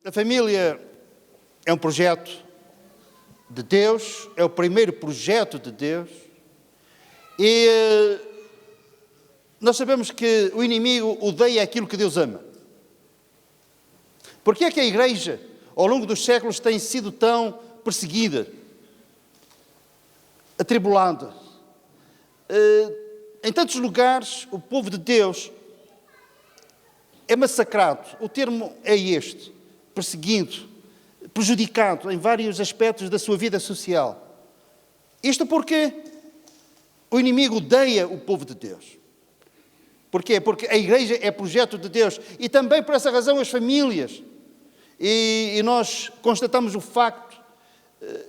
A família é um projeto de Deus, é o primeiro projeto de Deus, e nós sabemos que o inimigo odeia aquilo que Deus ama. Por que é que a Igreja, ao longo dos séculos, tem sido tão perseguida, atribulada? Em tantos lugares, o povo de Deus é massacrado. O termo é este: perseguido, prejudicado em vários aspectos da sua vida social. Isto porque o inimigo odeia o povo de Deus. Porquê? Porque a Igreja é projeto de Deus. E também por essa razão as famílias. E nós constatamos o facto,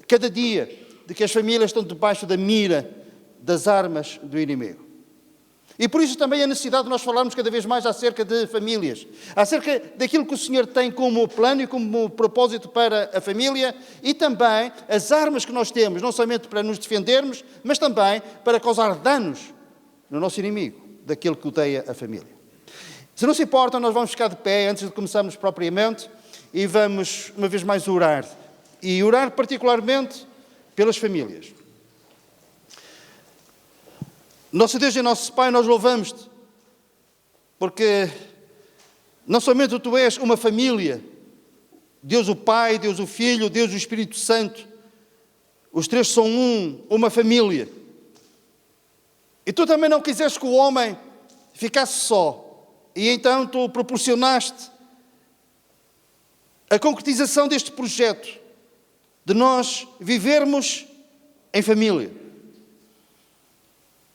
cada dia, de que as famílias estão debaixo da mira das armas do inimigo. E por isso também a necessidade de nós falarmos cada vez mais acerca de famílias, acerca daquilo que o Senhor tem como plano e como propósito para a família, e também as armas que nós temos, não somente para nos defendermos, mas também para causar danos no nosso inimigo, daquele que odeia a família. Se não se importa, nós vamos ficar de pé antes de começarmos propriamente e vamos uma vez mais orar. E orar particularmente pelas famílias. Nosso Deus e nosso Pai, nós louvamos-te, porque não somente tu és uma família, Deus o Pai, Deus o Filho, Deus o Espírito Santo, os três são uma família. E tu também não quiseste que o homem ficasse só, e então tu proporcionaste a concretização deste projeto, de nós vivermos em família.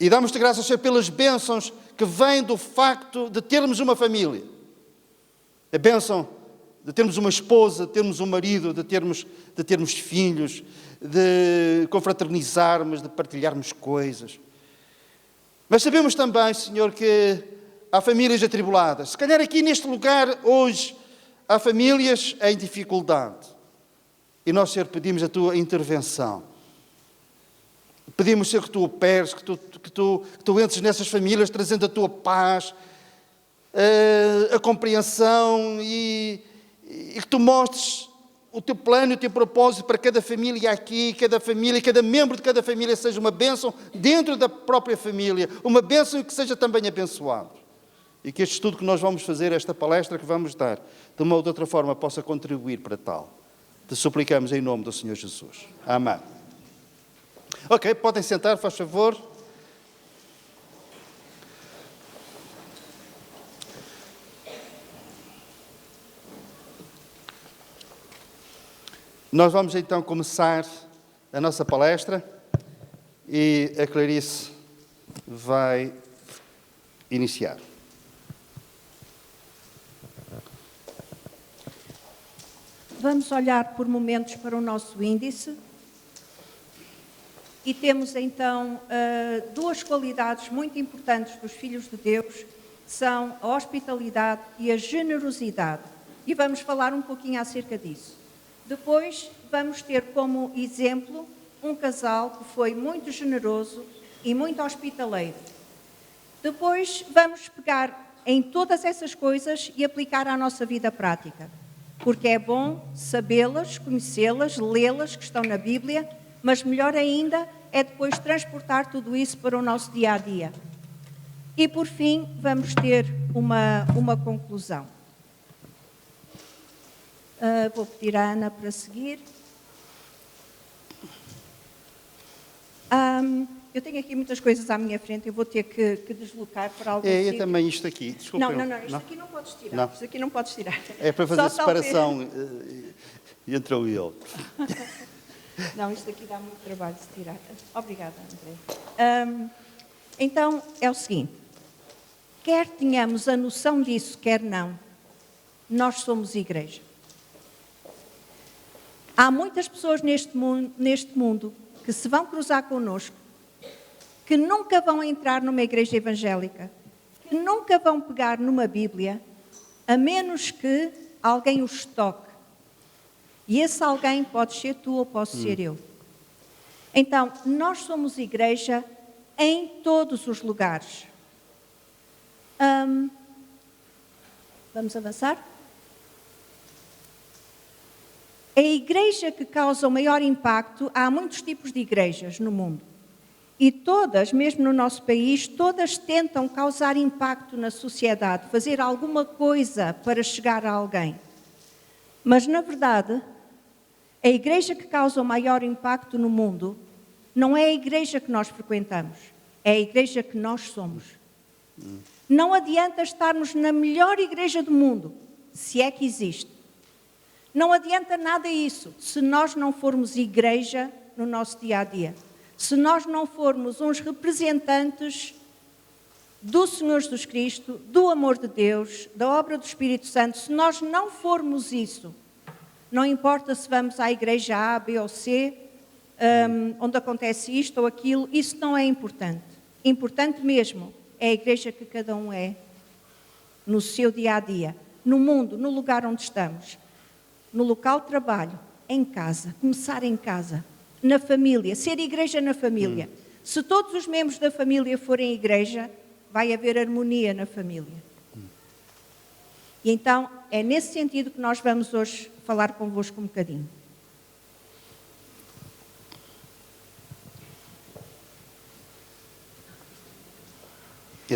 E damos-te graças, Senhor, pelas bênçãos que vêm do facto de termos uma família. A bênção de termos uma esposa, de termos um marido, de termos filhos, de confraternizarmos, de partilharmos coisas. Mas sabemos também, Senhor, que há famílias atribuladas. Se calhar aqui neste lugar, hoje, há famílias em dificuldade. E nós, Senhor, pedimos a tua intervenção. Pedimos, Senhor, que tu operes, que tu entres nessas famílias trazendo a tua paz, a compreensão e que tu mostres o teu plano e o teu propósito para cada família aqui, cada membro de cada família seja uma bênção dentro da própria família, uma bênção e que seja também abençoado. E que este estudo que nós vamos fazer, esta palestra que vamos dar, de uma ou de outra forma possa contribuir para tal. Te suplicamos em nome do Senhor Jesus. Amém. Ok, podem sentar, faz favor. Nós vamos então começar a nossa palestra e a Clarice vai iniciar. Vamos olhar por momentos para o nosso índice. E temos então duas qualidades muito importantes dos filhos de Deus, que são a hospitalidade e a generosidade. E vamos falar um pouquinho acerca disso. Depois vamos ter como exemplo um casal que foi muito generoso e muito hospitaleiro. Depois vamos pegar em todas essas coisas e aplicar à nossa vida prática. Porque é bom sabê-las, conhecê-las, lê-las, que estão na Bíblia, mas melhor ainda é depois transportar tudo isso para o nosso dia-a-dia. E, por fim, vamos ter uma conclusão. Vou pedir à Ana para seguir. Eu tenho aqui muitas coisas à minha frente, eu vou ter que deslocar para algum sítio. É também isto aqui, desculpa. Não, isto aqui não podes tirar. Não. Isto aqui não podes tirar. É para fazer separação entre eu e ele. Não, isto aqui dá muito trabalho de tirar. Obrigada, André. Então, é o seguinte. Quer tenhamos a noção disso, quer não, nós somos igreja. Há muitas pessoas neste mundo que se vão cruzar connosco, que nunca vão entrar numa igreja evangélica, que nunca vão pegar numa Bíblia, a menos que alguém os toque. E esse alguém pode ser tu ou posso ser eu. Então, nós somos igreja em todos os lugares. Vamos avançar? A igreja que causa o maior impacto, há muitos tipos de igrejas no mundo. E todas, mesmo no nosso país, todas tentam causar impacto na sociedade, fazer alguma coisa para chegar a alguém. Mas, na verdade, a igreja que causa o maior impacto no mundo não é a igreja que nós frequentamos, é a igreja que nós somos. Não adianta estarmos na melhor igreja do mundo, se é que existe. Não adianta nada isso se nós não formos igreja no nosso dia-a-dia. Se nós não formos uns representantes do Senhor Jesus Cristo, do amor de Deus, da obra do Espírito Santo, se nós não formos isso, não importa se vamos à igreja A, B ou C, onde acontece isto ou aquilo, isso não é importante. Importante mesmo é a igreja que cada um é no seu dia-a-dia, no mundo, no lugar onde estamos. No local de trabalho, em casa, começar em casa, na família, ser igreja na família. Se todos os membros da família forem igreja, vai haver harmonia na família. E então, é nesse sentido que nós vamos hoje falar convosco um bocadinho.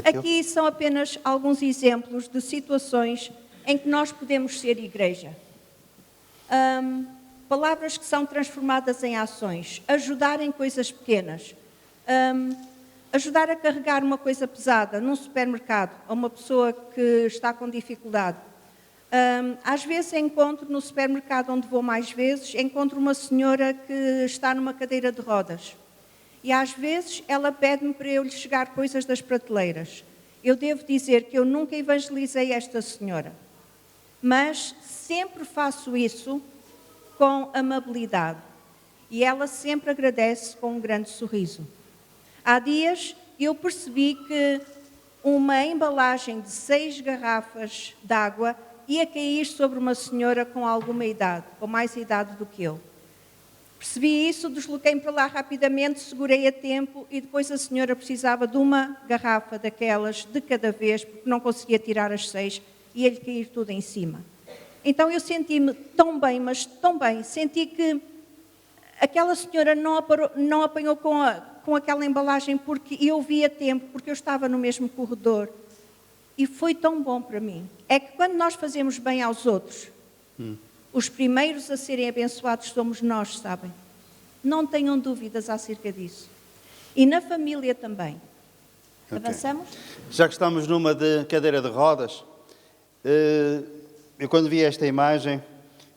Aqui são apenas alguns exemplos de situações em que nós podemos ser igreja. Palavras que são transformadas em ações, ajudar em coisas pequenas, ajudar a carregar uma coisa pesada num supermercado a uma pessoa que está com dificuldade. Às vezes encontro no supermercado onde vou mais vezes, encontro uma senhora que está numa cadeira de rodas e às vezes ela pede-me para eu lhe chegar coisas das prateleiras. Eu devo dizer que eu nunca evangelizei esta senhora, mas sempre faço isso com amabilidade e ela sempre agradece com um grande sorriso. Há dias eu percebi que uma embalagem de 6 garrafas de água ia cair sobre uma senhora com alguma idade, com mais idade do que eu. Percebi isso, desloquei-me para lá rapidamente, segurei a tempo e depois a senhora precisava de uma garrafa daquelas de cada vez, porque não conseguia tirar as 6 e ia-lhe cair tudo em cima. Então eu senti-me tão bem, mas tão bem, senti que aquela senhora não apanhou com aquela embalagem porque eu vi a tempo, porque eu estava no mesmo corredor. E foi tão bom para mim. É que quando nós fazemos bem aos outros, os primeiros a serem abençoados somos nós, sabem? Não tenham dúvidas acerca disso. E na família também. Okay. Avançamos? Já que estamos numa de cadeira de rodas, eu quando vi esta imagem,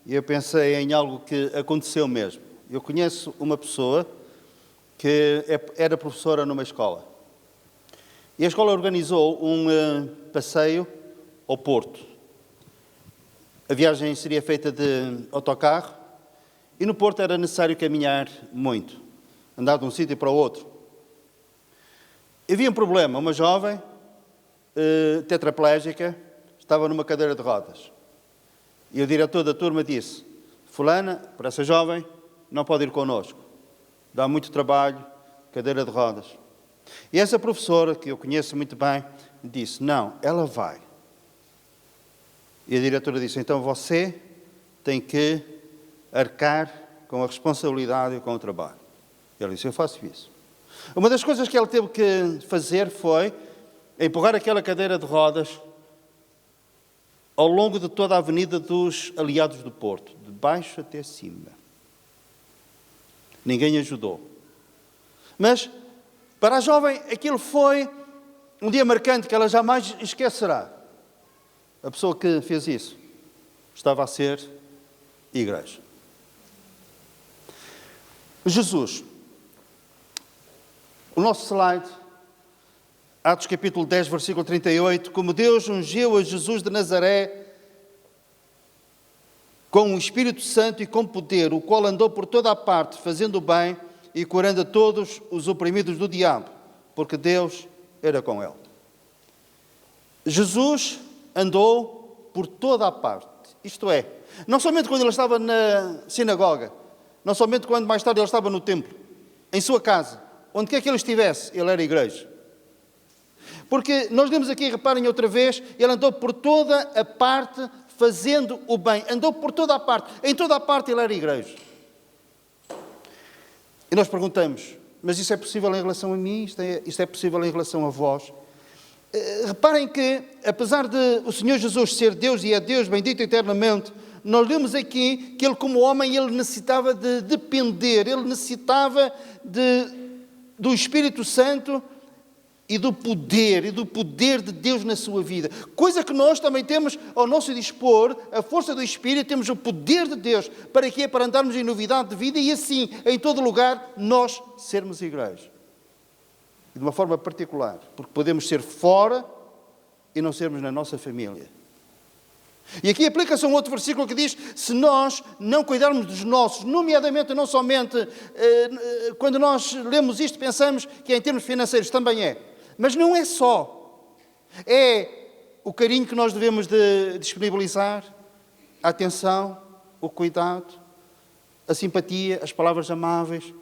eu pensei em algo que aconteceu mesmo. Eu conheço uma pessoa que era professora numa escola. E a escola organizou um passeio ao Porto. A viagem seria feita de autocarro e no Porto era necessário caminhar muito, andar de um sítio para o outro. Havia um problema, uma jovem tetraplégica estava numa cadeira de rodas. E o diretor da turma disse: fulana, para essa jovem, não pode ir connosco. Dá muito trabalho, cadeira de rodas. E essa professora, que eu conheço muito bem, disse: não, ela vai. E a diretora disse: então você tem que arcar com a responsabilidade e com o trabalho. E ela disse: eu faço isso. Uma das coisas que ela teve que fazer foi empurrar aquela cadeira de rodas ao longo de toda a avenida dos Aliados do Porto, de baixo até cima. Ninguém ajudou. Mas, para a jovem, aquilo foi um dia marcante que ela jamais esquecerá. A pessoa que fez isso estava a ser igreja. Jesus. O nosso slide, Atos capítulo 10, versículo 38, como Deus ungiu a Jesus de Nazaré com o Espírito Santo e com poder, o qual andou por toda a parte, fazendo o bem e curando a todos os oprimidos do diabo, porque Deus era com ele. Jesus andou por toda a parte, isto é, não somente quando ele estava na sinagoga, não somente quando mais tarde ele estava no templo, em sua casa, onde quer que ele estivesse, ele era igreja. Porque nós lemos aqui, reparem outra vez, ele andou por toda a parte fazendo o bem. Andou por toda a parte. Em toda a parte ele era igreja. E nós perguntamos, mas isso é possível em relação a mim? Isto é possível em relação a vós? Reparem que, apesar de o Senhor Jesus ser Deus e é Deus, bendito eternamente, nós lemos aqui que ele, como homem, ele necessitava de depender, ele necessitava do Espírito Santo e do poder de Deus na sua vida. Coisa que nós também temos ao nosso dispor, a força do Espírito, temos o poder de Deus. Para quê? Para andarmos em novidade de vida e assim, em todo lugar, nós sermos igreja. E de uma forma particular, porque podemos ser fora e não sermos na nossa família. E aqui aplica-se um outro versículo que diz, se nós não cuidarmos dos nossos, nomeadamente, não somente, quando nós lemos isto, pensamos que em termos financeiros também é. Mas não é só. É o carinho que nós devemos de disponibilizar, a atenção, o cuidado, a simpatia, as palavras amáveis.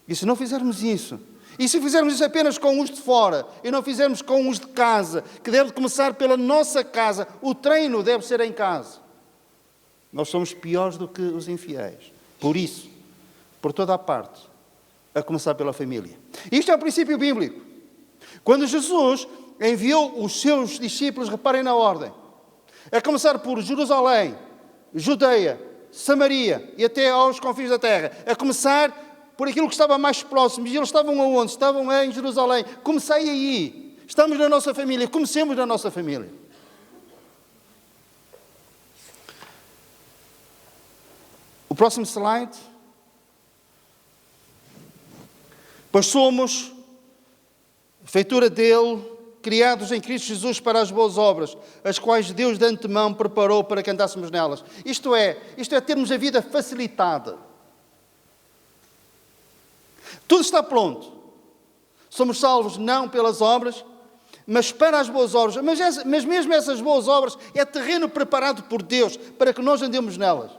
E se não fizermos isso, e se fizermos isso apenas com os de fora e não fizermos com os de casa, que deve começar pela nossa casa, o treino deve ser em casa, nós somos piores do que os infiéis. Por isso, por toda a parte, a começar pela família. Isto é o princípio bíblico. Quando Jesus enviou os seus discípulos, reparem na ordem, a começar por Jerusalém, Judeia, Samaria e até aos confins da terra, a começar por aquilo que estava mais próximo. E eles estavam aonde? Estavam em Jerusalém. Comecei aí. Estamos na nossa família. Comecemos na nossa família. O próximo slide. Pois somos feitura dele, criados em Cristo Jesus para as boas obras, as quais Deus de antemão preparou para que andássemos nelas. Isto é termos a vida facilitada. Tudo está pronto. Somos salvos não pelas obras, mas para as boas obras. Mas mesmo essas boas obras é terreno preparado por Deus para que nós andemos nelas.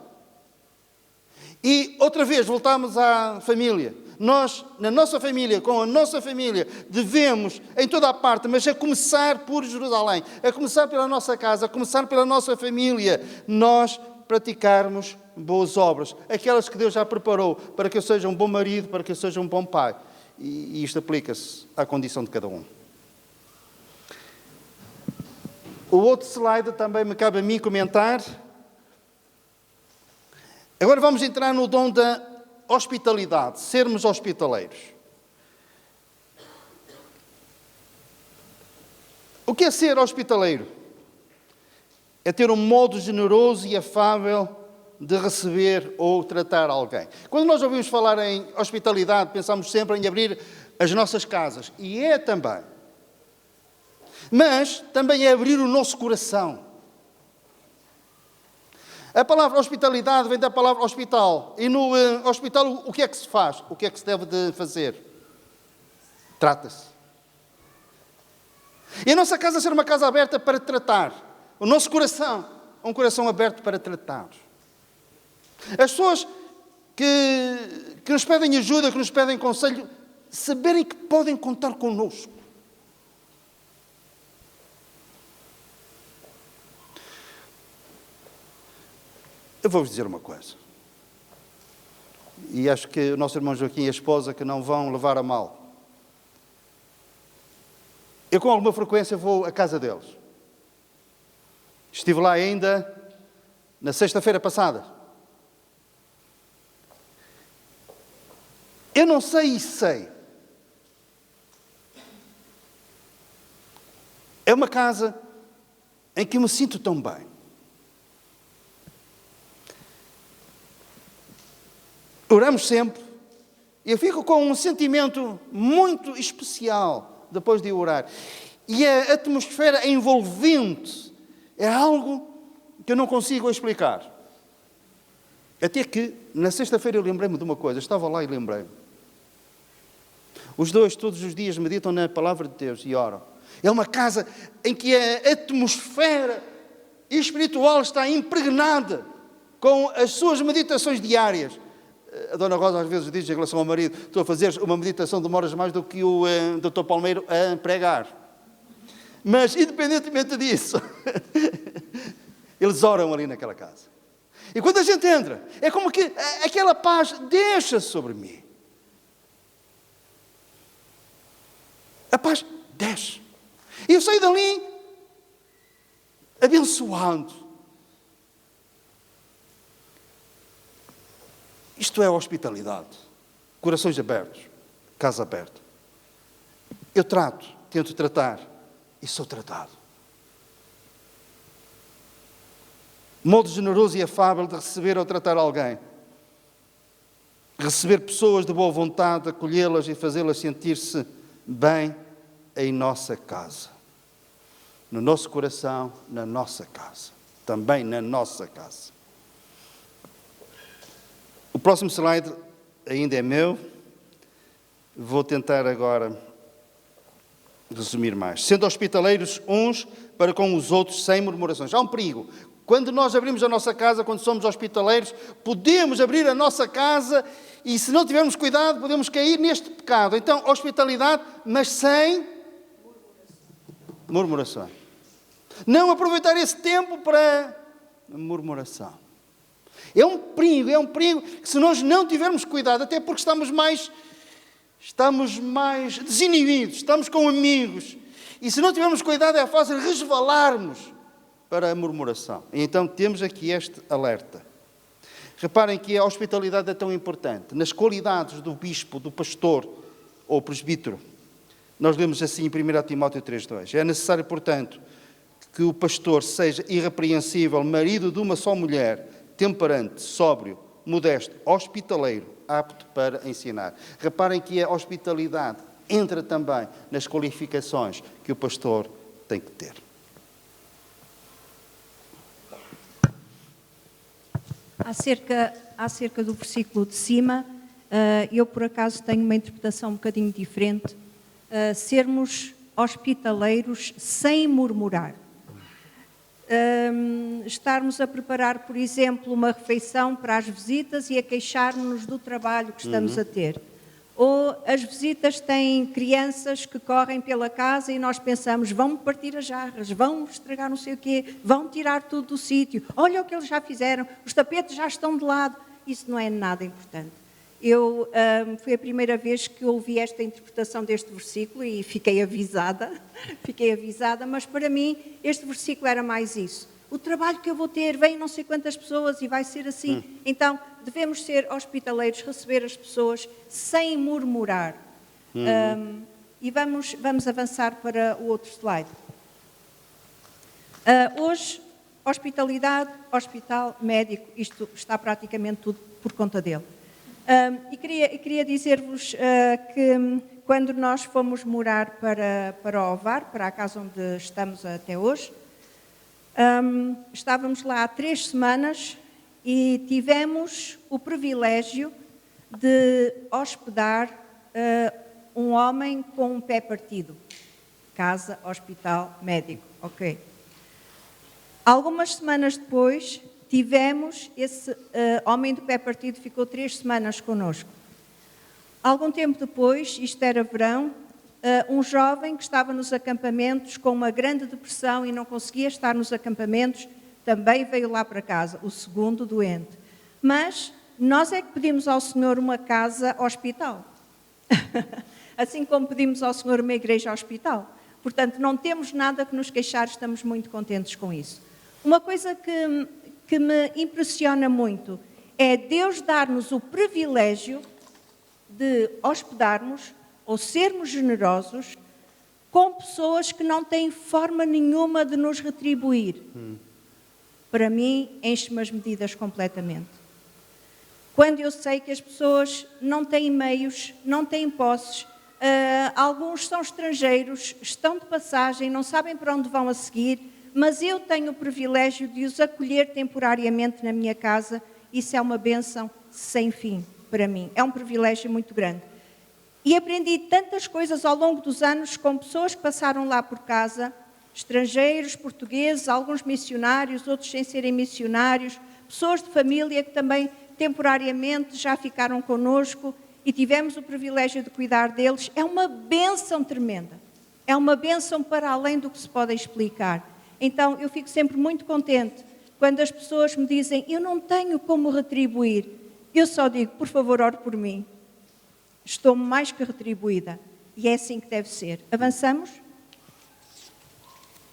E outra vez voltamos à família. Nós, na nossa família, com a nossa família, devemos, em toda a parte, mas a começar por Jerusalém, a começar pela nossa casa, a começar pela nossa família, nós praticarmos boas obras, aquelas que Deus já preparou para que eu seja um bom marido, para que eu seja um bom pai. E isto aplica-se à condição de cada um. O outro slide também me cabe a mim comentar. Agora vamos entrar no dom da hospitalidade, sermos hospitaleiros. O que é ser hospitaleiro? É ter um modo generoso e afável de receber ou tratar alguém. Quando nós ouvimos falar em hospitalidade, pensamos sempre em abrir as nossas casas. E é também. Mas também é abrir o nosso coração. A palavra hospitalidade vem da palavra hospital. E no hospital o que é que se faz? O que é que se deve de fazer? Trata-se. E a nossa casa ser uma casa aberta para tratar. O nosso coração, um coração aberto para tratar. As pessoas que nos pedem ajuda, que nos pedem conselho, saberem que podem contar connosco. Eu vou-vos dizer uma coisa. E acho que o nosso irmão Joaquim e a esposa que não vão levar a mal. Eu com alguma frequência vou à casa deles. Estive lá ainda na sexta-feira passada. Eu não sei e sei. É uma casa em que eu me sinto tão bem. Oramos sempre. Eu fico com um sentimento muito especial depois de orar. E a atmosfera envolvente é algo que eu não consigo explicar. Até que, na sexta-feira, eu lembrei-me de uma coisa. Estava lá e lembrei-me. Os dois, todos os dias, meditam na palavra de Deus e oram. É uma casa em que a atmosfera espiritual está impregnada com as suas meditações diárias. A Dona Rosa às vezes diz em relação ao marido, estou a fazer uma meditação, demoras mais do que o Dr. Palmeiro a pregar. Mas, independentemente disso, Eles oram ali naquela casa. E quando a gente entra, é como que aquela paz deixa sobre mim. A paz desce. E eu saio dali abençoado. Isto é hospitalidade. Corações abertos. Casa aberta. Eu tento tratar e sou tratado. Modo generoso e afável de receber ou tratar alguém. Receber pessoas de boa vontade, acolhê-las e fazê-las sentir-se bem em nossa casa. No nosso coração, na nossa casa. Também na nossa casa. O próximo slide ainda é meu. Vou tentar agora resumir mais. Sendo hospitaleiros uns para com os outros sem murmurações. Há um perigo. Quando nós abrimos a nossa casa, quando somos hospitaleiros, podemos abrir a nossa casa e, se não tivermos cuidado, podemos cair neste pecado. Então, hospitalidade, mas sem murmuração. Não aproveitar esse tempo para murmuração. É um perigo que, se nós não tivermos cuidado, até porque estamos mais desinibidos, estamos com amigos, e se não tivermos cuidado é fácil resvalarmos para a murmuração. E então temos aqui este alerta. Reparem que a hospitalidade é tão importante. Nas qualidades do bispo, do pastor ou presbítero, nós lemos assim em 1 Timóteo 3,2. É necessário, portanto, que o pastor seja irrepreensível, marido de uma só mulher, temperante, sóbrio, modesto, hospitaleiro, apto para ensinar. Reparem que a hospitalidade entra também nas qualificações que o pastor tem que ter. Acerca do versículo de cima, eu por acaso tenho uma interpretação um bocadinho diferente. Sermos hospitaleiros sem murmurar. Estarmos a preparar, por exemplo, uma refeição para as visitas e a queixar-nos do trabalho que estamos a ter. Ou as visitas têm crianças que correm pela casa e nós pensamos, vão partir as jarras, vão estragar não sei o quê, vão tirar tudo do sítio. Olha o que eles já fizeram, os tapetes já estão de lado. Isso não é nada importante. Foi a primeira vez que ouvi esta interpretação deste versículo e fiquei avisada, mas para mim este versículo era mais isso. O trabalho que eu vou ter, vem não sei quantas pessoas e vai ser assim. Então, devemos ser hospitaleiros, receber as pessoas sem murmurar. E vamos avançar para o outro slide. Hoje, hospitalidade, hospital, médico, isto está praticamente tudo por conta dele. E queria dizer-vos que quando nós fomos morar para o Ovar, para a casa onde estamos até hoje, estávamos lá há 3 semanas e tivemos o privilégio de hospedar um homem com um pé partido. Casa, hospital, médico, ok. Algumas semanas depois, tivemos esse homem do pé partido, ficou 3 semanas connosco. Algum tempo depois, isto era verão, um jovem que estava nos acampamentos com uma grande depressão e não conseguia estar nos acampamentos, também veio lá para casa, o segundo doente. Mas nós é que pedimos ao Senhor uma casa hospital. Assim como pedimos ao Senhor uma igreja hospital. Portanto, não temos nada que nos queixar, estamos muito contentes com isso. Uma coisa que me impressiona muito é Deus dar-nos o privilégio de hospedarmos ou sermos generosos com pessoas que não têm forma nenhuma de nos retribuir. Para mim, enche-me as medidas completamente. Quando eu sei que as pessoas não têm meios, não têm posses, alguns são estrangeiros, estão de passagem, não sabem para onde vão a seguir, mas eu tenho o privilégio de os acolher temporariamente na minha casa, isso é uma bênção sem fim para mim, é um privilégio muito grande. E aprendi tantas coisas ao longo dos anos com pessoas que passaram lá por casa, estrangeiros, portugueses, alguns missionários, outros sem serem missionários, pessoas de família que também temporariamente já ficaram connosco e tivemos o privilégio de cuidar deles. É uma bênção tremenda, é uma bênção para além do que se pode explicar. Então eu fico sempre muito contente Quando as pessoas me dizem, eu não tenho como retribuir, eu só digo, por favor, ore por mim. Estou mais que retribuída. E é assim que deve ser. Avançamos?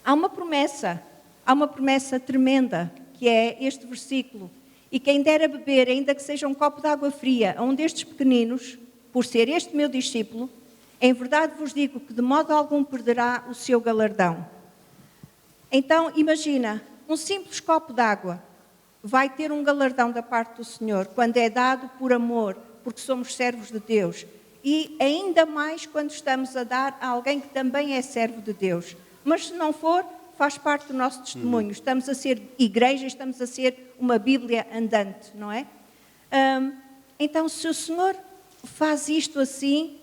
Há uma promessa tremenda, que é este versículo. E quem dera beber, ainda que seja um copo de água fria, a um destes pequeninos, por ser este meu discípulo, em verdade vos digo que de modo algum perderá o seu galardão. Então, imagina, um simples copo de água vai ter um galardão da parte do Senhor, quando é dado por amor, porque somos servos de Deus. E ainda mais quando estamos a dar a alguém que também é servo de Deus. Mas se não for, faz parte do nosso testemunho. Estamos a ser igreja, estamos a ser uma Bíblia andante, não é? Então, se o Senhor faz isto assim,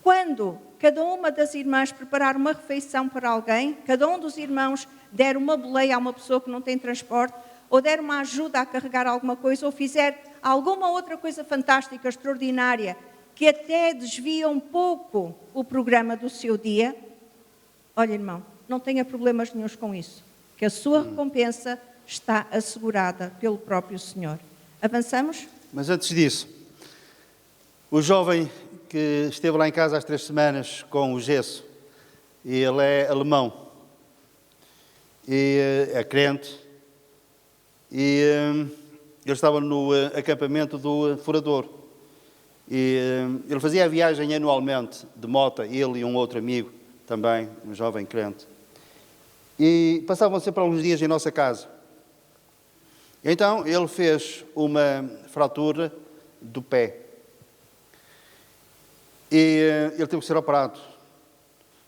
quando cada uma das irmãs preparar uma refeição para alguém, cada um dos irmãos der uma boleia a uma pessoa que não tem transporte, ou der uma ajuda a carregar alguma coisa, ou fizer alguma outra coisa fantástica, extraordinária, que até desvia um pouco o programa do seu dia, olha, irmão, não tenha problemas nenhuns com isso, que a sua recompensa está assegurada pelo próprio Senhor. Avançamos? Mas antes disso, o jovem que esteve lá em casa há 3 semanas com o gesso, e ele é alemão, e é crente, e ele estava no acampamento do Furador. E ele fazia a viagem anualmente de moto, ele e um outro amigo também, um jovem crente. E passavam sempre alguns dias em nossa casa. Então ele fez uma fratura do pé. E ele teve que ser operado.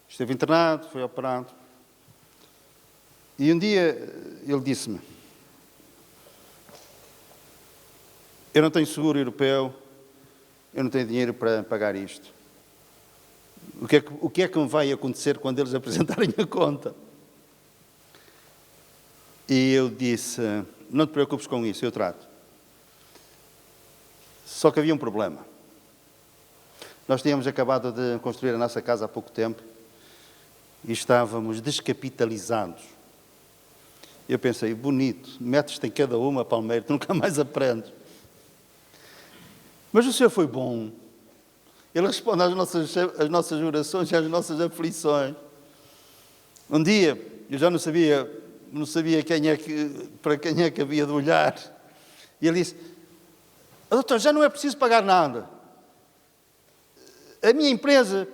Esteve internado, foi operado. E um dia ele disse-me: eu não tenho seguro europeu, eu não tenho dinheiro para pagar isto. O que é que me vai acontecer quando eles apresentarem a conta? E eu disse: não te preocupes com isso, eu trato. Só que havia um problema. Nós tínhamos acabado de construir a nossa casa há pouco tempo e estávamos descapitalizados. Eu pensei: bonito, metes-te em cada uma, Palmeiro, tu nunca mais aprendes. Mas o Senhor foi bom. Ele responde às nossas orações e às nossas aflições. Um dia, eu já não sabia para quem é que havia de olhar. E ele disse: doutor, já não é preciso pagar nada. A minha empresa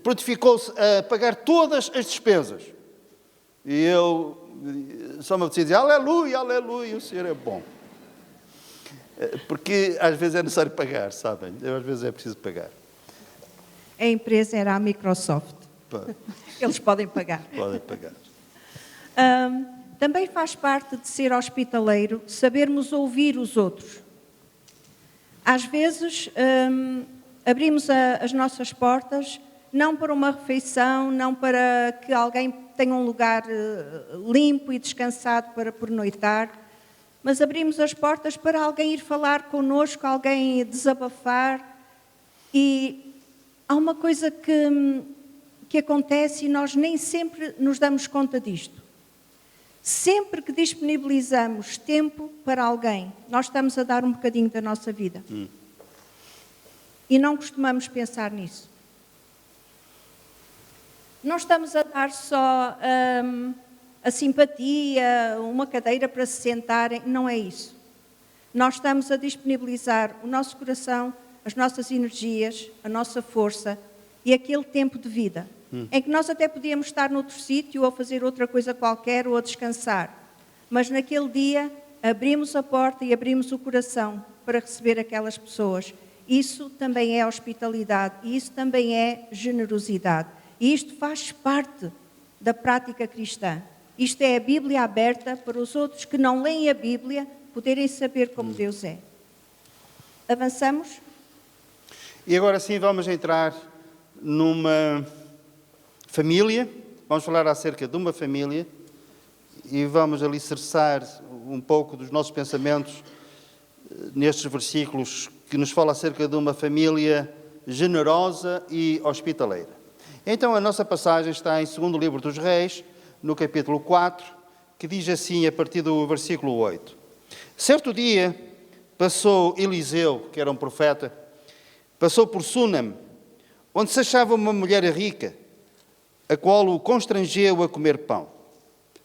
prontificou-se a pagar todas as despesas. E eu só me apetecia dizer: aleluia, aleluia, o Senhor é bom. Porque às vezes é necessário pagar, sabem? Às vezes é preciso pagar. A empresa era a Microsoft. Eles podem pagar. Podem pagar. Também faz parte de ser hospitaleiro sabermos ouvir os outros. Às vezes abrimos as nossas portas não para uma refeição, não para que alguém tenha um lugar limpo e descansado para pernoitar, mas abrimos as portas para alguém ir falar connosco, alguém desabafar. E há uma coisa que acontece e nós nem sempre nos damos conta disto. Sempre que disponibilizamos tempo para alguém, nós estamos a dar um bocadinho da nossa vida. E não costumamos pensar nisso. Não estamos a dar só a simpatia, uma cadeira para se sentarem, não é isso. Nós estamos a disponibilizar o nosso coração, as nossas energias, a nossa força e aquele tempo de vida, em que nós até podíamos estar noutro sítio ou a fazer outra coisa qualquer ou a descansar. Mas naquele dia abrimos a porta e abrimos o coração para receber aquelas pessoas. Isso também é hospitalidade e isso também é generosidade. E isto faz parte da prática cristã. Isto é a Bíblia aberta para os outros que não leem a Bíblia poderem saber como Deus é. Avançamos? E agora sim vamos entrar numa família. Vamos falar acerca de uma família e vamos alicerçar um pouco dos nossos pensamentos nestes versículos que nos fala acerca de uma família generosa e hospitaleira. Então a nossa passagem está em 2º livro dos Reis, no capítulo 4, que diz assim a partir do versículo 8. Certo dia passou Eliseu, que era um profeta, passou por Sunam, onde se achava uma mulher rica, a qual o constrangeu a comer pão.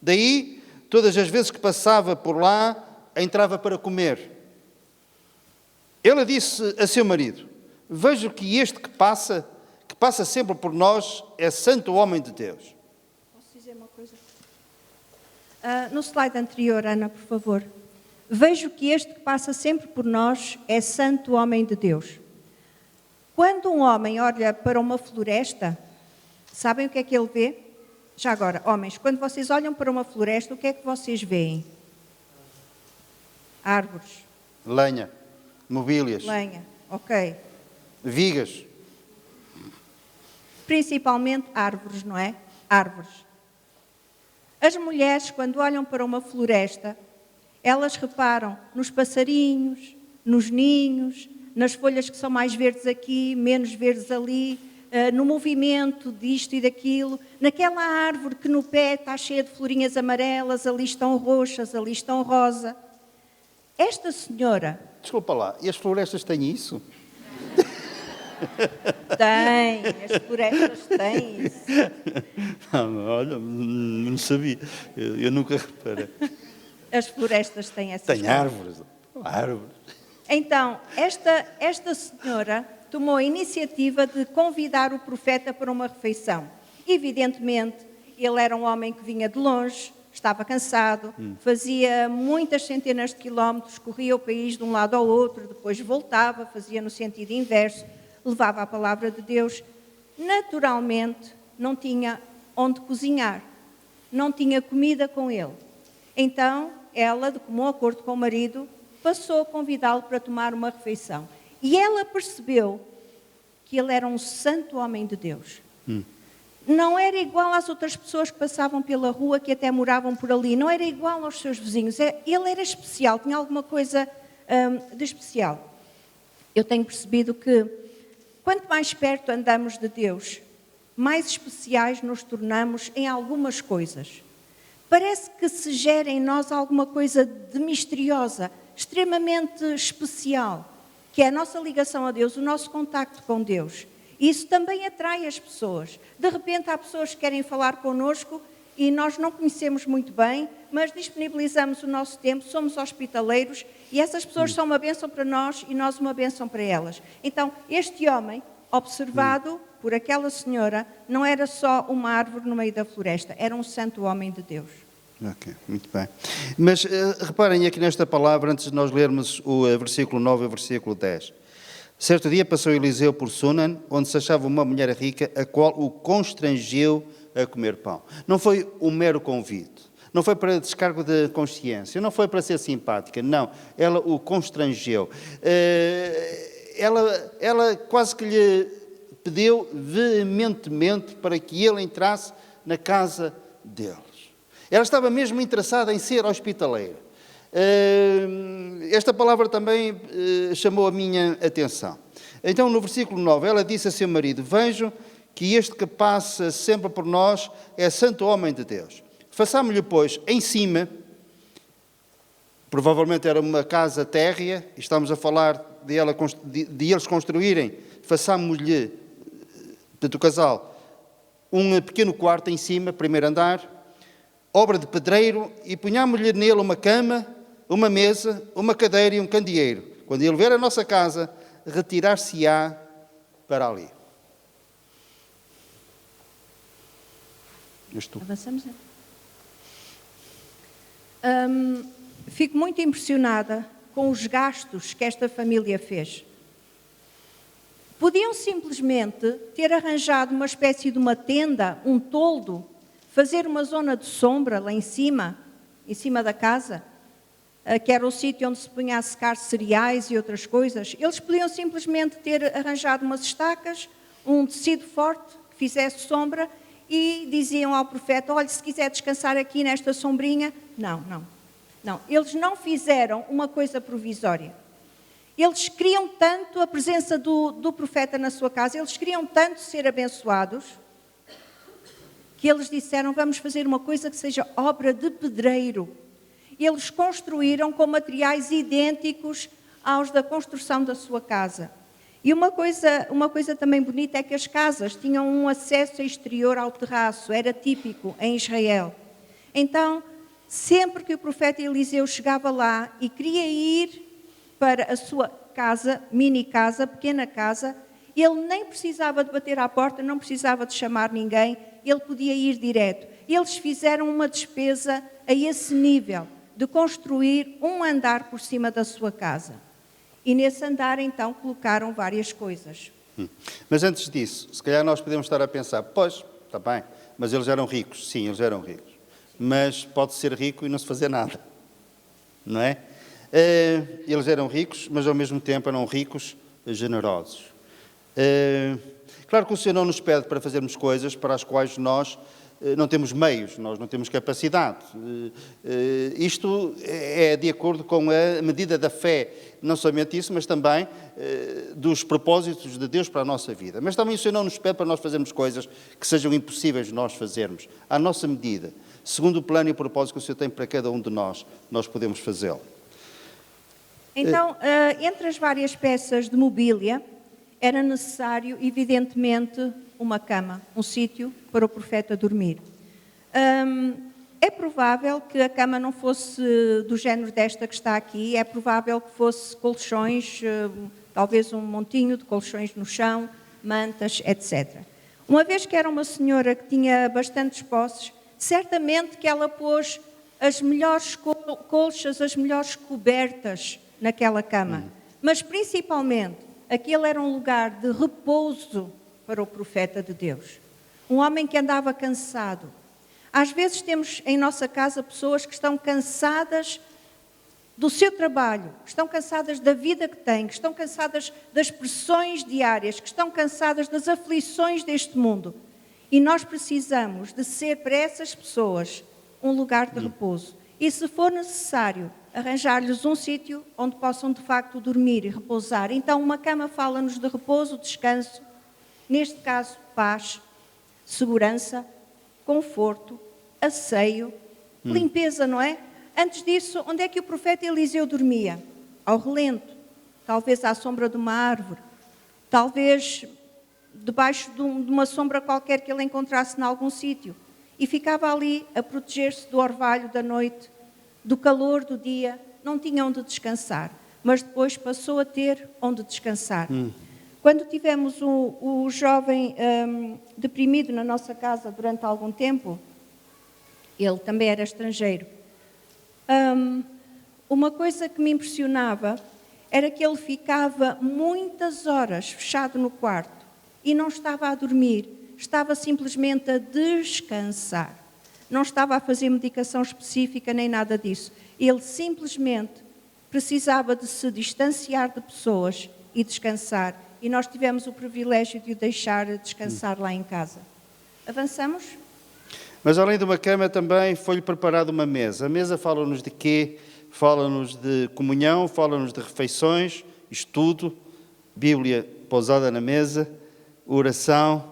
Daí, todas as vezes que passava por lá, entrava para comer. Ela disse a seu marido: vejo que este que passa sempre por nós, é santo homem de Deus. Posso dizer uma coisa? No slide anterior, Ana, por favor. Vejo que este que passa sempre por nós é santo homem de Deus. Quando um homem olha para uma floresta, sabem o que é que ele vê? Já agora, homens, quando vocês olham para uma floresta, o que é que vocês veem? Árvores. Lenha, mobílias, Lenha, ok. vigas. Principalmente árvores, não é? Árvores. As mulheres, quando olham para uma floresta, elas reparam nos passarinhos, nos ninhos, nas folhas que são mais verdes aqui, menos verdes ali, no movimento disto e daquilo, naquela árvore que no pé está cheia de florinhas amarelas, ali estão roxas, ali estão rosa. Esta senhora... Desculpa lá, e as florestas têm isso? Tem, as florestas têm isso. Olha, não sabia. Eu nunca reparei. As florestas têm essas Tem coisas. árvores. Então, esta senhora tomou a iniciativa de convidar o profeta para uma refeição. Evidentemente, ele era um homem que vinha de longe, estava cansado, fazia muitas centenas de quilómetros, corria o país de um lado ao outro, depois voltava, fazia no sentido inverso, levava a palavra de Deus. Naturalmente, não tinha onde cozinhar, não tinha comida com ele. Então, ela, de comum acordo com o marido, passou a convidá-lo para tomar uma refeição. E ela percebeu que ele era um santo homem de Deus. Não era igual às outras pessoas que passavam pela rua, que até moravam por ali. Não era igual aos seus vizinhos. Ele era especial, tinha alguma coisa de especial. Eu tenho percebido que, quanto mais perto andamos de Deus, mais especiais nos tornamos em algumas coisas. Parece que se gera em nós alguma coisa de misteriosa, extremamente especial, que é a nossa ligação a Deus, o nosso contacto com Deus. Isso também atrai as pessoas. De repente há pessoas que querem falar connosco e nós não conhecemos muito bem, mas disponibilizamos o nosso tempo, somos hospitaleiros e essas pessoas são uma bênção para nós e nós uma bênção para elas. Então, este homem, observado por aquela senhora, não era só uma árvore no meio da floresta, era um santo homem de Deus. Ok, muito bem. Mas reparem aqui nesta palavra, antes de nós lermos o versículo 9 e o versículo 10. Certo dia passou Eliseu por Sunan, onde se achava uma mulher rica, a qual o constrangeu a comer pão. Não foi um mero convite, não foi para descargo de consciência, não foi para ser simpática, não. Ela o constrangeu. Ela quase que lhe pediu veementemente para que ele entrasse na casa deles. Ela estava mesmo interessada em ser hospitaleira. Esta palavra também chamou a minha atenção. Então, no versículo 9, ela disse a seu marido: vejo que este que passa sempre por nós é santo homem de Deus. Façamo-lhe, pois, em cima, provavelmente era uma casa térrea, estamos a falar de eles construírem, façamo-lhe, portanto, o casal, um pequeno quarto em cima, primeiro andar, obra de pedreiro, e punhámos-lhe nele uma cama, uma mesa, uma cadeira e um candeeiro. Quando ele ver a nossa casa, retirar-se-á para ali. Avançamos. Fico muito impressionada com os gastos que esta família fez. Podiam simplesmente ter arranjado uma espécie de uma tenda, um toldo, fazer uma zona de sombra lá em cima da casa, que era o sítio onde se punha a secar cereais e outras coisas. Eles podiam simplesmente ter arranjado umas estacas, um tecido forte que fizesse sombra e diziam ao profeta: olha, se quiser descansar aqui nesta sombrinha. Não. Eles não fizeram uma coisa provisória. Eles queriam tanto a presença do profeta na sua casa, eles queriam tanto ser abençoados, que eles disseram, vamos fazer uma coisa que seja obra de pedreiro. Eles construíram com materiais idênticos aos da construção da sua casa. E uma coisa também bonita é que as casas tinham um acesso exterior ao terraço, era típico em Israel. Então, sempre que o profeta Eliseu chegava lá e queria ir para a sua casa, mini casa, pequena casa, ele nem precisava de bater à porta, não precisava de chamar ninguém, ele podia ir direto. Eles fizeram uma despesa a esse nível, de construir um andar por cima da sua casa. E nesse andar, então, colocaram várias coisas. Mas antes disso, se calhar nós podemos estar a pensar, pois, está bem, mas eles eram ricos. Sim, eles eram ricos. Mas pode ser rico e não se fazer nada. Não é? Eles eram ricos, mas ao mesmo tempo eram ricos generosos. Claro que o Senhor não nos pede para fazermos coisas para as quais nós não temos meios, nós não temos capacidade. Isto é de acordo com a medida da fé, não somente isso, mas também dos propósitos de Deus para a nossa vida. Mas também o Senhor não nos pede para nós fazermos coisas que sejam impossíveis de nós fazermos. À nossa medida, segundo o plano e o propósito que o Senhor tem para cada um de nós, nós podemos fazê-lo. Então, entre as várias peças de mobília, era necessário, evidentemente, uma cama, um sítio para o profeta dormir. É provável que a cama não fosse do género desta que está aqui, é provável que fosse colchões, talvez um montinho de colchões no chão, mantas, etc. Uma vez que era uma senhora que tinha bastantes posses, certamente que ela pôs as melhores colchas, as melhores cobertas naquela cama. Mas, principalmente, aquele era um lugar de repouso para o profeta de Deus. Um homem que andava cansado. Às vezes temos em nossa casa pessoas que estão cansadas do seu trabalho, que estão cansadas da vida que têm, que estão cansadas das pressões diárias, que estão cansadas das aflições deste mundo. E nós precisamos de ser para essas pessoas um lugar de repouso. E se for necessário, arranjar-lhes um sítio onde possam de facto dormir e repousar. Então uma cama fala-nos de repouso, descanso, neste caso paz, segurança, conforto, asseio, limpeza, não é? Antes disso, onde é que o profeta Eliseu dormia? Ao relento, talvez à sombra de uma árvore, talvez debaixo de uma sombra qualquer que ele encontrasse em algum sítio. E ficava ali a proteger-se do orvalho da noite, do calor do dia, não tinha onde descansar, mas depois passou a ter onde descansar. Quando tivemos o jovem deprimido na nossa casa durante algum tempo, ele também era estrangeiro, uma coisa que me impressionava era que ele ficava muitas horas fechado no quarto e não estava a dormir, estava simplesmente a descansar. Não estava a fazer medicação específica nem nada disso. Ele simplesmente precisava de se distanciar de pessoas e descansar. E nós tivemos o privilégio de o deixar descansar lá em casa. Avançamos? Mas além de uma cama também foi-lhe preparada uma mesa. A mesa fala-nos de quê? Fala-nos de comunhão, fala-nos de refeições, estudo, Bíblia pousada na mesa, oração,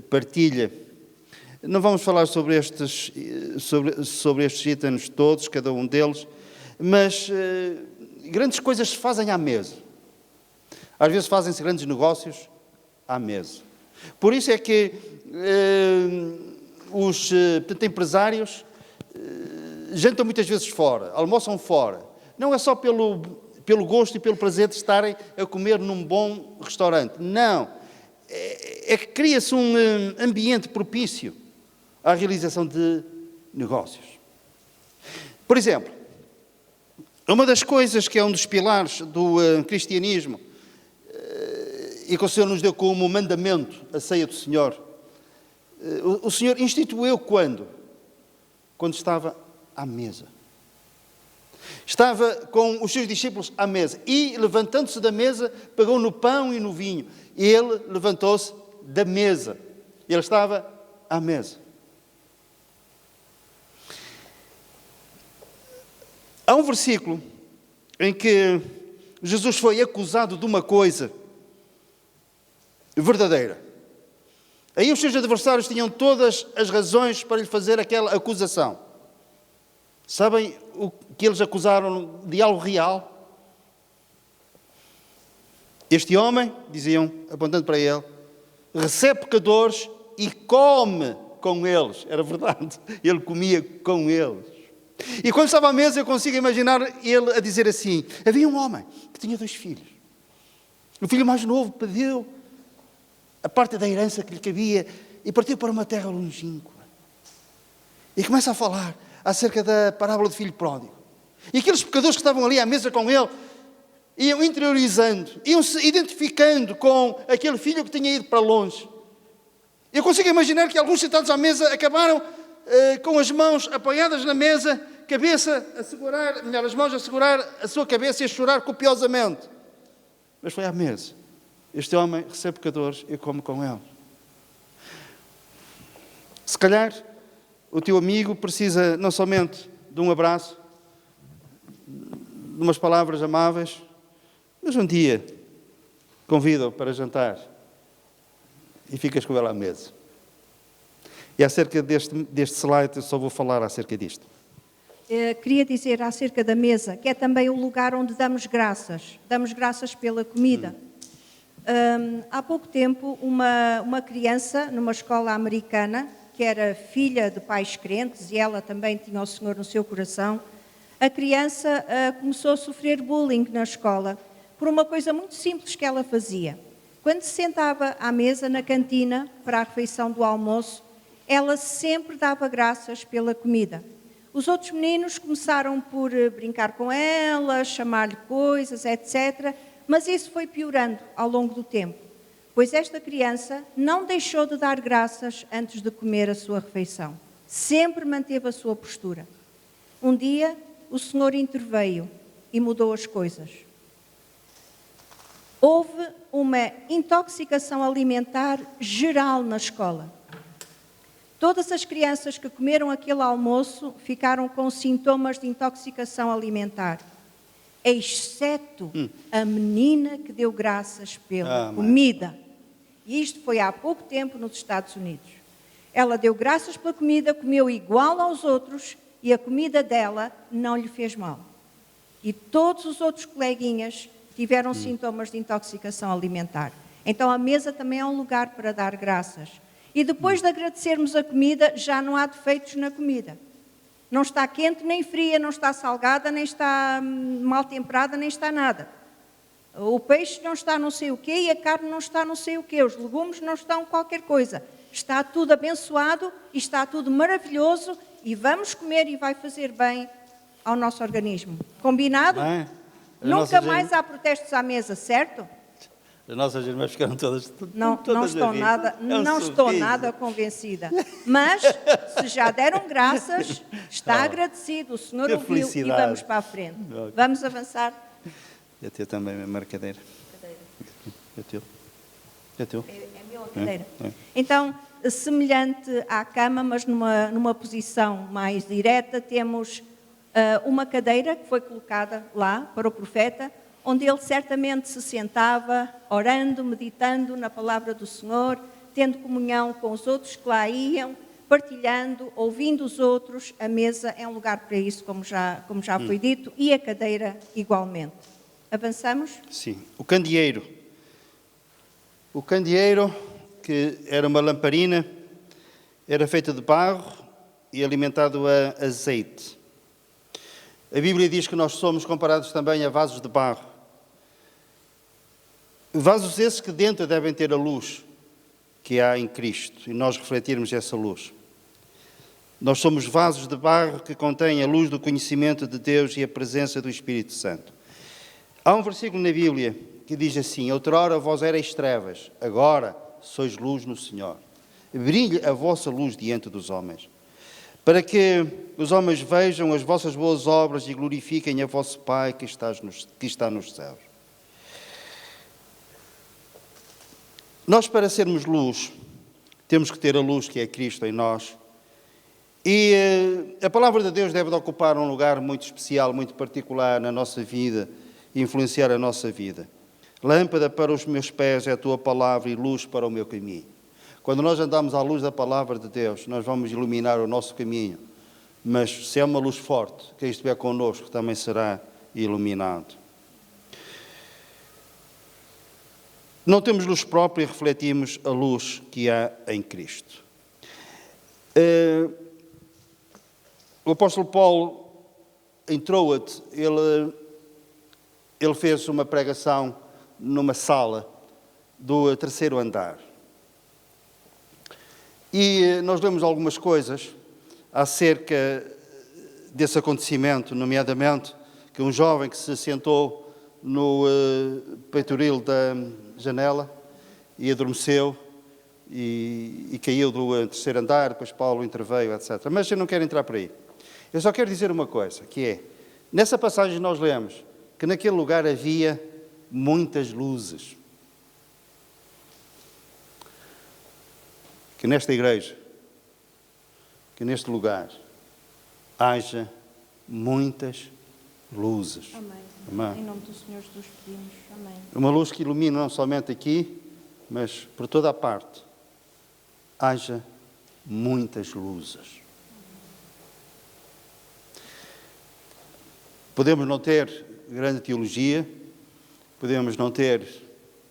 partilha. Não vamos falar sobre estes itens todos, cada um deles, mas grandes coisas se fazem à mesa. Às vezes fazem-se grandes negócios à mesa. Por isso é que os empresários jantam muitas vezes fora, almoçam fora. Não é só pelo gosto e pelo prazer de estarem a comer num bom restaurante. Não. É que cria-se um ambiente propício à realização de negócios. Por exemplo, uma das coisas que é um dos pilares do cristianismo e que o Senhor nos deu como mandamento, a ceia do Senhor, o Senhor instituiu quando? Quando estava à mesa. Estava com os seus discípulos à mesa e, levantando-se da mesa, pegou no pão e no vinho. Ele levantou-se da mesa. Ele estava à mesa. Há um versículo em que Jesus foi acusado de uma coisa verdadeira. Aí os seus adversários tinham todas as razões para lhe fazer aquela acusação. Sabem o que eles acusaram de algo real? Este homem, diziam, apontando para ele, recebe pecadores e come com eles. Era verdade, ele comia com eles. E quando estava à mesa, eu consigo imaginar ele a dizer assim: havia um homem que tinha 2 filhos. O filho mais novo pediu a parte da herança que lhe cabia e partiu para uma terra longínqua. E começa a falar acerca da parábola do filho pródigo. E aqueles pecadores que estavam ali à mesa com ele iam interiorizando, iam se identificando com aquele filho que tinha ido para longe. Eu consigo imaginar que alguns sentados à mesa acabaram com as mãos apoiadas na mesa, cabeça a segurar, melhor, as mãos a segurar a sua cabeça e a chorar copiosamente. Mas foi à mesa. Este homem recebe pecadores e come com eles. Se calhar o teu amigo precisa não somente de um abraço, de umas palavras amáveis, mas um dia convida-o para jantar e ficas com ele à mesa. E acerca deste slide eu só vou falar acerca disto. Queria dizer acerca da mesa, que é também o lugar onde damos graças pela comida. Há pouco tempo, uma criança numa escola americana, que era filha de pais crentes, e ela também tinha o Senhor no seu coração, a criança começou a sofrer bullying na escola, por uma coisa muito simples que ela fazia. Quando se sentava à mesa na cantina para a refeição do almoço, ela sempre dava graças pela comida. Os outros meninos começaram por brincar com ela, chamar-lhe coisas, etc. Mas isso foi piorando ao longo do tempo, pois esta criança não deixou de dar graças antes de comer a sua refeição. Sempre manteve a sua postura. Um dia, o Senhor interveio e mudou as coisas. Houve uma intoxicação alimentar geral na escola. Todas as crianças que comeram aquele almoço ficaram com sintomas de intoxicação alimentar, exceto a menina que deu graças pela comida. E isto foi há pouco tempo nos Estados Unidos. Ela deu graças pela comida, comeu igual aos outros e a comida dela não lhe fez mal. E todos os outros coleguinhas tiveram sintomas de intoxicação alimentar. Então a mesa também é um lugar para dar graças. E depois de agradecermos a comida, já não há defeitos na comida. Não está quente nem fria, não está salgada, nem está mal temperada, nem está nada. O peixe não está não sei o quê e a carne não está não sei o quê. Os legumes não estão qualquer coisa. Está tudo abençoado e está tudo maravilhoso e vamos comer e vai fazer bem ao nosso organismo. Combinado? Nunca mais há protestos à mesa, certo? As nossas irmãs ficaram todas não estou nada convencida. Mas, se já deram graças, está agradecido. O Senhor ouviu e vamos para a frente. Vamos avançar. Eu tenho também a marcadeira. É teu. É meu a cadeira. Então, semelhante à cama, mas numa posição mais direta, temos uma cadeira que foi colocada lá para o profeta, onde ele certamente se sentava, orando, meditando na palavra do Senhor, tendo comunhão com os outros que lá iam, partilhando, ouvindo os outros. A mesa é um lugar para isso, como já foi dito, e a cadeira igualmente. Avançamos? Sim. O candeeiro. O candeeiro, que era uma lamparina, era feito de barro e alimentado a azeite. A Bíblia diz que nós somos comparados também a vasos de barro. Vasos esses que dentro devem ter a luz que há em Cristo e nós refletirmos essa luz. Nós somos vasos de barro que contêm a luz do conhecimento de Deus e a presença do Espírito Santo. Há um versículo na Bíblia que diz assim: outrora vós erais trevas, agora sois luz no Senhor. Brilhe a vossa luz diante dos homens, para que os homens vejam as vossas boas obras e glorifiquem a vosso Pai que está nos céus. Nós, para sermos luz, temos que ter a luz que é Cristo em nós. E a palavra de Deus deve ocupar um lugar muito especial, muito particular na nossa vida e influenciar a nossa vida. Lâmpada para os meus pés é a tua palavra e luz para o meu caminho. Quando nós andamos à luz da palavra de Deus, nós vamos iluminar o nosso caminho. Mas se é uma luz forte, quem estiver connosco também será iluminado. Não temos luz própria e refletimos a luz que há em Cristo. O apóstolo Paulo, em Troade, ele fez uma pregação numa sala do terceiro andar. E nós lemos algumas coisas acerca desse acontecimento, nomeadamente que um jovem que se sentou no peitoril da janela e adormeceu e caiu do terceiro andar, depois Paulo interveio, etc. Mas eu não quero entrar por aí. Eu só quero dizer uma coisa, que é, nessa passagem nós lemos que naquele lugar havia muitas luzes. Que nesta igreja, que neste lugar, haja muitas luzes. Amém. Amém. Em nome do Senhor Jesus pedimos. Amém. Uma luz que ilumina não somente aqui, mas por toda a parte. Haja muitas luzes. Podemos não ter grande teologia, podemos não ter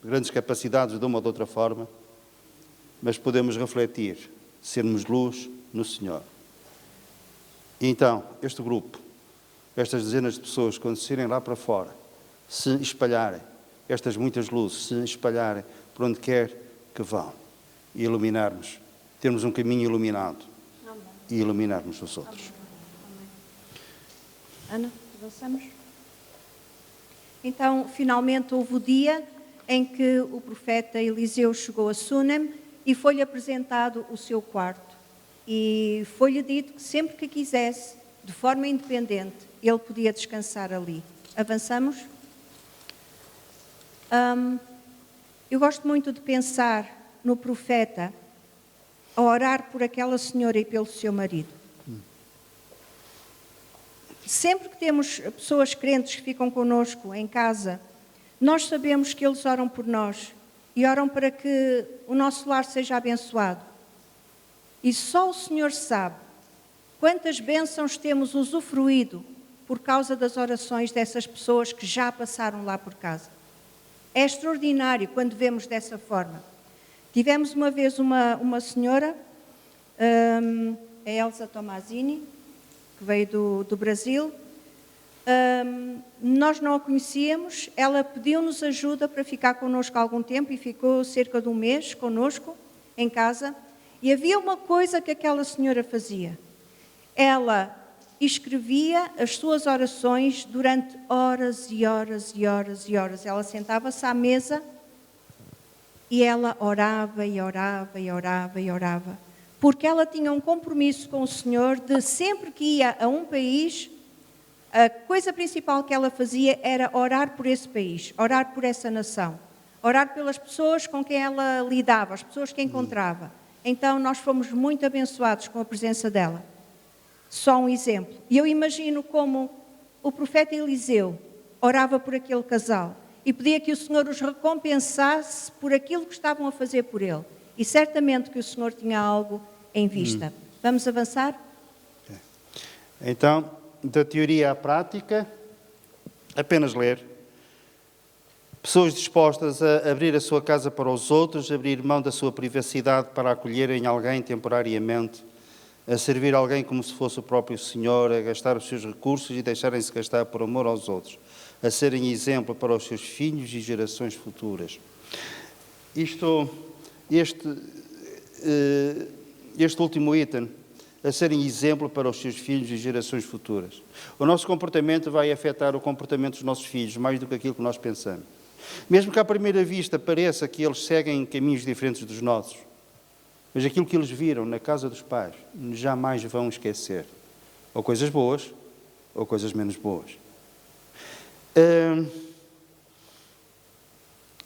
grandes capacidades de uma ou de outra forma, mas podemos refletir, sermos luz no Senhor. E então, este grupo, estas dezenas de pessoas, quando saírem lá para fora, se espalharem, estas muitas luzes se espalharem por onde quer que vão, e iluminarmos, termos um caminho iluminado. Amém. E iluminarmos os outros. Amém. Ana, avançamos? Então, finalmente houve o dia em que o profeta Eliseu chegou a Sunem e foi-lhe apresentado o seu quarto. E foi-lhe dito que sempre que quisesse, de forma independente, ele podia descansar ali. Avançamos? Eu gosto muito de pensar no profeta a orar por aquela senhora e pelo seu marido. Sempre que temos pessoas crentes que ficam connosco em casa, nós sabemos que eles oram por nós e oram para que o nosso lar seja abençoado. E só o Senhor sabe quantas bênçãos temos usufruído por causa das orações dessas pessoas que já passaram lá por casa. É extraordinário quando vemos dessa forma. Tivemos uma vez uma senhora, a Elsa Tomazini, que veio do Brasil. Nós não a conhecíamos, ela pediu-nos ajuda para ficar connosco há algum tempo e ficou cerca de um mês connosco em casa. E havia uma coisa que aquela senhora fazia. Ela escrevia as suas orações durante horas e horas e horas e horas. Ela sentava-se à mesa e ela orava e orava e orava e orava. Porque ela tinha um compromisso com o Senhor de sempre que ia a um país, a coisa principal que ela fazia era orar por esse país, orar por essa nação, orar pelas pessoas com quem ela lidava, as pessoas que encontrava. Então nós fomos muito abençoados com a presença dela. Só um exemplo. E eu imagino como o profeta Eliseu orava por aquele casal e pedia que o Senhor os recompensasse por aquilo que estavam a fazer por ele. E certamente que o Senhor tinha algo em vista. Vamos avançar? Então, da teoria à prática, apenas ler. Pessoas dispostas a abrir a sua casa para os outros, abrir mão da sua privacidade para acolherem alguém temporariamente, a servir alguém como se fosse o próprio Senhor, a gastar os seus recursos e deixarem-se gastar por amor aos outros, a serem exemplo para os seus filhos e gerações futuras. Este último item, a serem exemplo para os seus filhos e gerações futuras. O nosso comportamento vai afetar o comportamento dos nossos filhos, mais do que aquilo que nós pensamos. Mesmo que à primeira vista pareça que eles seguem caminhos diferentes dos nossos, mas aquilo que eles viram na casa dos pais, jamais vão esquecer. Ou coisas boas, ou coisas menos boas.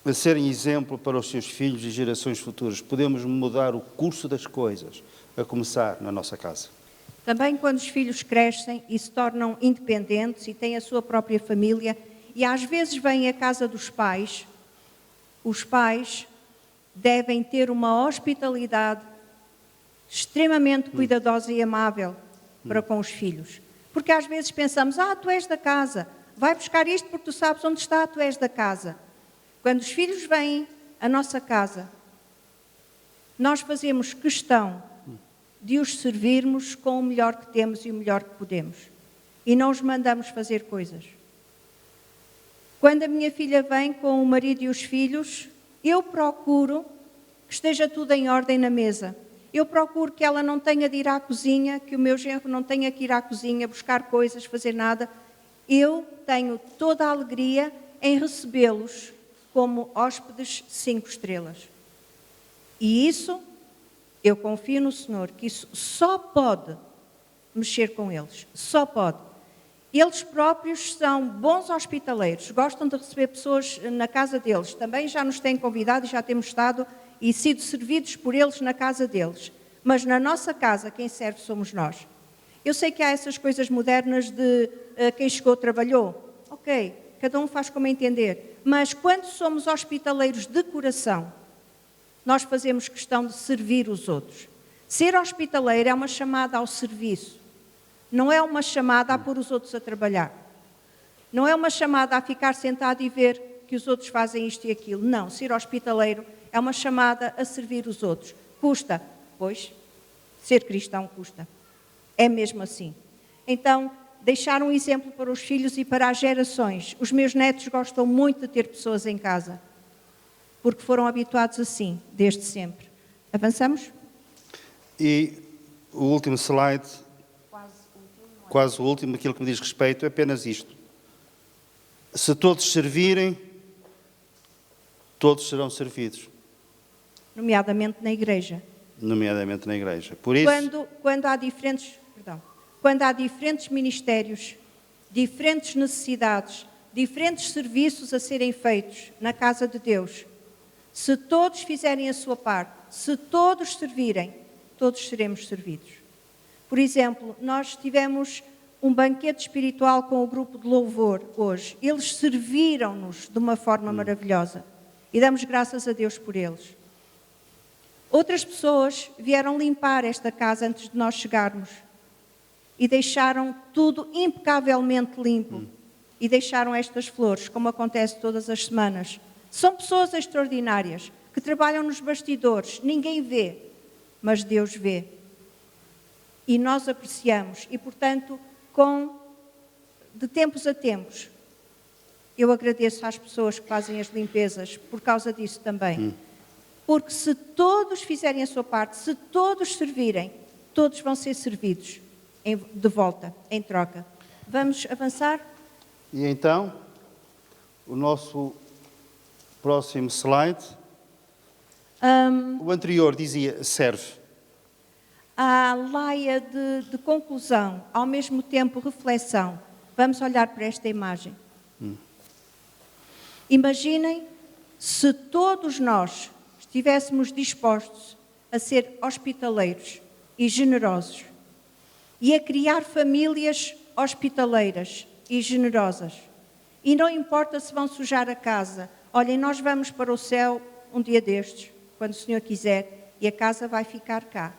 A serem exemplo para os seus filhos e gerações futuras. Podemos mudar o curso das coisas, a começar na nossa casa. Também quando os filhos crescem e se tornam independentes e têm a sua própria família, e às vezes vêm à casa dos pais, os pais devem ter uma hospitalidade extremamente cuidadosa e amável para com os filhos. Porque às vezes pensamos, tu és da casa, vai buscar isto porque tu sabes onde está, tu és da casa. Quando os filhos vêm à nossa casa, nós fazemos questão de os servirmos com o melhor que temos e o melhor que podemos. E não os mandamos fazer coisas. Quando a minha filha vem com o marido e os filhos, eu procuro que esteja tudo em ordem na mesa. Eu procuro que ela não tenha de ir à cozinha, que o meu genro não tenha que ir à cozinha buscar coisas, fazer nada. Eu tenho toda a alegria em recebê-los como hóspedes 5 estrelas. E isso, eu confio no Senhor, que isso só pode mexer com eles. Só pode. Eles próprios são bons hospitaleiros, gostam de receber pessoas na casa deles. Também já nos têm convidado e já temos estado e sido servidos por eles na casa deles. Mas na nossa casa, quem serve somos nós. Eu sei que há essas coisas modernas de quem chegou trabalhou. Ok, cada um faz como entender. Mas quando somos hospitaleiros de coração, nós fazemos questão de servir os outros. Ser hospitaleiro é uma chamada ao serviço. Não é uma chamada a pôr os outros a trabalhar. Não é uma chamada a ficar sentado e ver que os outros fazem isto e aquilo. Não, ser hospitaleiro é uma chamada a servir os outros. Custa, pois, ser cristão custa. É mesmo assim. Então, deixar um exemplo para os filhos e para as gerações. Os meus netos gostam muito de ter pessoas em casa, porque foram habituados assim, desde sempre. Avançamos? E o último slide, quase o último, aquilo que me diz respeito, é apenas isto. Se todos servirem, todos serão servidos. Nomeadamente na igreja. Nomeadamente na igreja. Por isso, quando há diferentes ministérios, diferentes necessidades, diferentes serviços a serem feitos na casa de Deus, se todos fizerem a sua parte, se todos servirem, todos seremos servidos. Por exemplo, nós tivemos um banquete espiritual com o grupo de louvor hoje. Eles serviram-nos de uma forma maravilhosa e damos graças a Deus por eles. Outras pessoas vieram limpar esta casa antes de nós chegarmos e deixaram tudo impecavelmente limpo e deixaram estas flores, como acontece todas as semanas. São pessoas extraordinárias que trabalham nos bastidores, ninguém vê, mas Deus vê. E nós apreciamos e, portanto, de tempos a tempos, eu agradeço às pessoas que fazem as limpezas por causa disso também. Porque se todos fizerem a sua parte, se todos servirem, todos vão ser servidos de volta, em troca. Vamos avançar? e então, o nosso próximo slide, o anterior dizia serve. A laia de conclusão, ao mesmo tempo reflexão. Vamos olhar para esta imagem. Imaginem se todos nós estivéssemos dispostos a ser hospitaleiros e generosos e a criar famílias hospitaleiras e generosas. E não importa se vão sujar a casa. Olhem, nós vamos para o céu um dia destes, quando o Senhor quiser, e a casa vai ficar cá.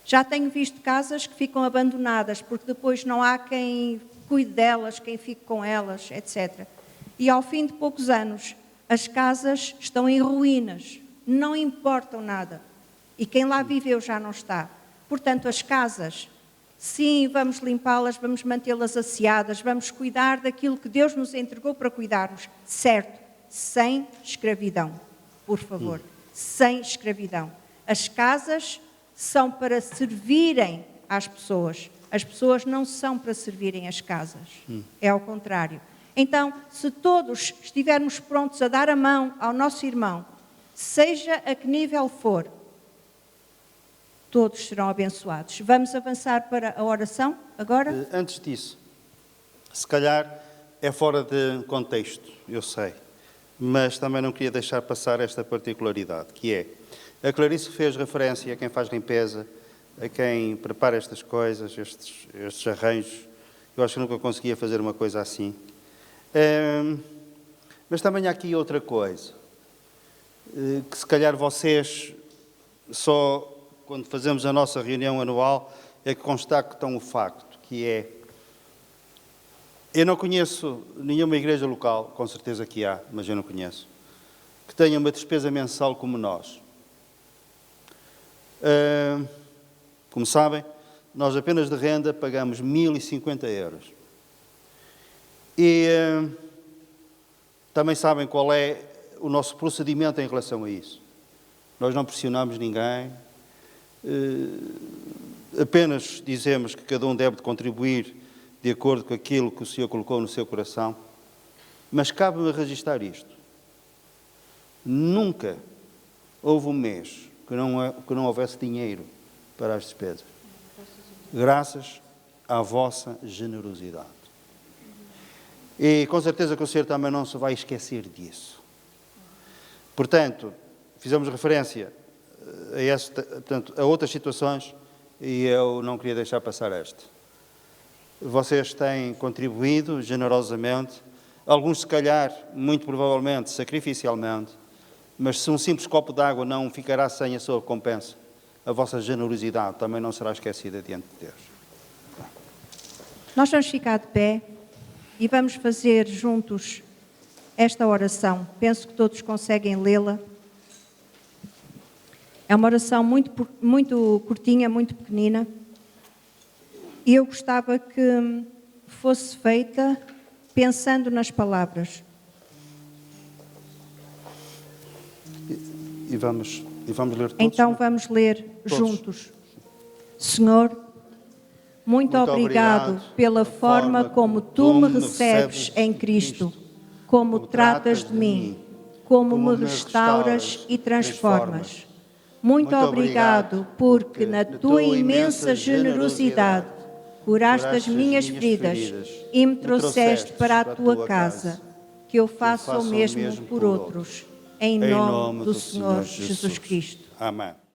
Já tenho visto casas que ficam abandonadas porque depois não há quem cuide delas, quem fique com elas, etc. E ao fim de poucos anos, as casas estão em ruínas, não importam nada. E quem lá viveu já não está. Portanto, as casas, sim, vamos limpá-las, vamos mantê-las asseadas, vamos cuidar daquilo que Deus nos entregou para cuidarmos. Certo, sem escravidão, por favor, sem escravidão. As casas são para servirem às pessoas. As pessoas não são para servirem as casas. É ao contrário. Então, se todos estivermos prontos a dar a mão ao nosso irmão, seja a que nível for, todos serão abençoados. Vamos avançar para a oração agora? Antes disso, se calhar é fora de contexto, eu sei, mas também não queria deixar passar esta particularidade, que é, a Clarice fez referência a quem faz limpeza, a quem prepara estas coisas, estes arranjos. Eu acho que nunca conseguia fazer uma coisa assim. Mas também há aqui outra coisa. que se calhar vocês, só quando fazemos a nossa reunião anual, é que constatam o facto, que é, eu não conheço nenhuma igreja local, com certeza que há, mas eu não conheço, que tenha uma despesa mensal como nós. Como sabem, nós apenas de renda pagamos 1.050 euros. E também sabem qual é o nosso procedimento em relação a isso. Nós não pressionamos ninguém, apenas dizemos que cada um deve contribuir de acordo com aquilo que o Senhor colocou no seu coração. Mas cabe-me registar isto. Nunca houve um mês que não houvesse dinheiro para as despesas. Graças à vossa generosidade. E com certeza que o Senhor também não se vai esquecer disso. Portanto, fizemos referência a outras situações e eu não queria deixar passar esta. Vocês têm contribuído generosamente, alguns se calhar, muito provavelmente, sacrificialmente, mas se um simples copo de água não ficará sem a sua recompensa, a vossa generosidade também não será esquecida diante de Deus. Nós vamos ficar de pé e vamos fazer juntos esta oração. Penso que todos conseguem lê-la. É uma oração muito curtinha, muito pequenina. E eu gostava que fosse feita pensando nas palavras. E vamos ler todos? Então vamos ler todos juntos. Senhor, muito obrigado pela forma como Tu me recebes em Cristo, como tratas de mim, como me restauras e transformas. Muito obrigado porque na Tua imensa generosidade curaste as minhas feridas e me trouxeste para a Tua casa, que eu faça o mesmo por outros, em nome do Senhor Jesus Cristo. Amém.